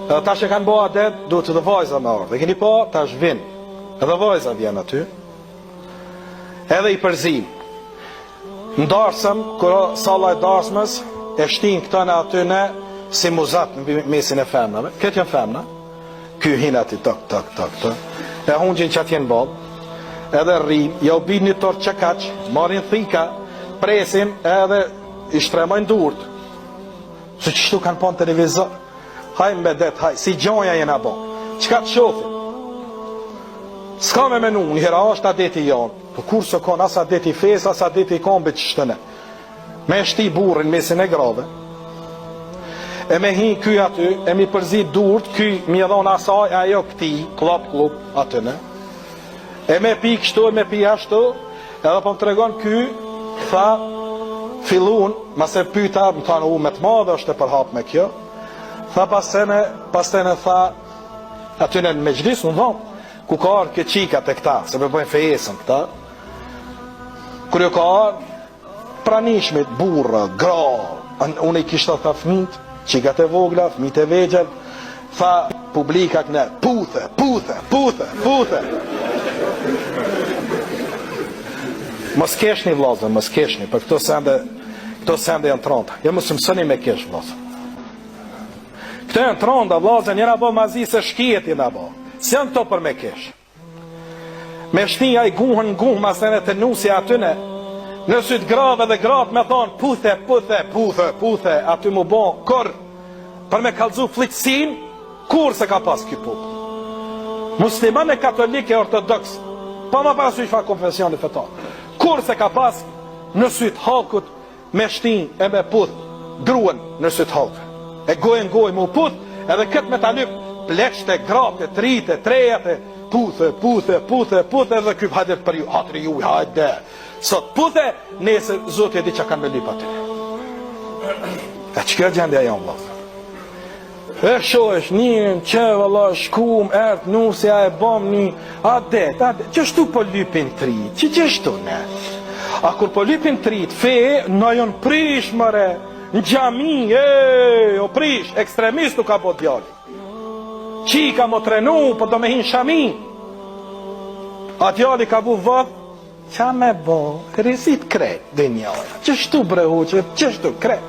Edhe tash e kanë bo adet, duhet të dhe vajza me ardhe. Dhe keni po, tash vin. Edhe vajza vjen aty. Edhe i përzim. Ndarësëm, kërë salla e darsmës, e shtin këta në aty në si muzat në mesin e femnave. Këtë janë femna. Ky hin aty, tak. E hungjin që atjen bol. Edhe rrim, ja u bin një torë qëkaq, marin thika, presin edhe i shtremojnë durët. Se qështu kanë po në televizor. Haj me det, haj, si gjonja jena bo. Qka të shofin? Ska me menu, njëra është adeti janë. Po kur së konë, asa adeti fes, asa adeti kombit qështëne. Me shti burrin mesin e grave. E me hi ky aty, e mi përzi durët, ky mi edhon asaj, ajo këti, klop, atyne. E me pi kështu, e me pi ashtu, edhe po më tregon ky, tha, fillun, mase pyta, më thanë me të madhe është e përhap me kjo, tha pastene tha, atyne në mejlis, në dhomë, ku ka arë këtë qikat e këta, se me bëjnë fejesën këta, kër jo ka arë, pranishmit, burra, gra, unë i kishtë tha fmit, qikat e vogla, fmit e vegjel, tha publika këne, puthe. Mos keshni vlazën, mos keshni, për këto sende janë tronda. Ja mos mësëni me kesh vlazën. Këto janë tronda, vlazën, jena bo mazi se shkijet jena bo. Si janë to për me kesh. Me shtinja i guhën masene të nusja atyne, në sytë grave dhe gratë me thonë, puthe, aty mu bo, kur, për me kalzu fliqësin, kur se ka pas këj pup. Muslimane katolike ortodoks, pa ma pasu i fa konfesioni fetar, kur se ka pas në sytë halkut me shtin e me puth gruen në sytë halkut. E gojnë mu puth, edhe këtë me ta lyp pleqte, grate, trite, trejate, puthe, edhe kyp hajdet për ju, hatri ju, hajde. Sot puthe, nese zotje di që kanë me lyp aty. E që kjo gjendja janë vlasë. E shohesh njën që valla shkum, ert, nusja e bom një adet, qështu po lypin trit, qështu ne? A kur po lypin trit, fe, në jonë prish mëre, në gjami, o prish, ekstremistu ka bo djali. Qi ka mo trenu, po do me hin shami. A djali ka bu vëd, qa me bo, kërësit kret, dhe njëra, qështu brehu, qështu kret.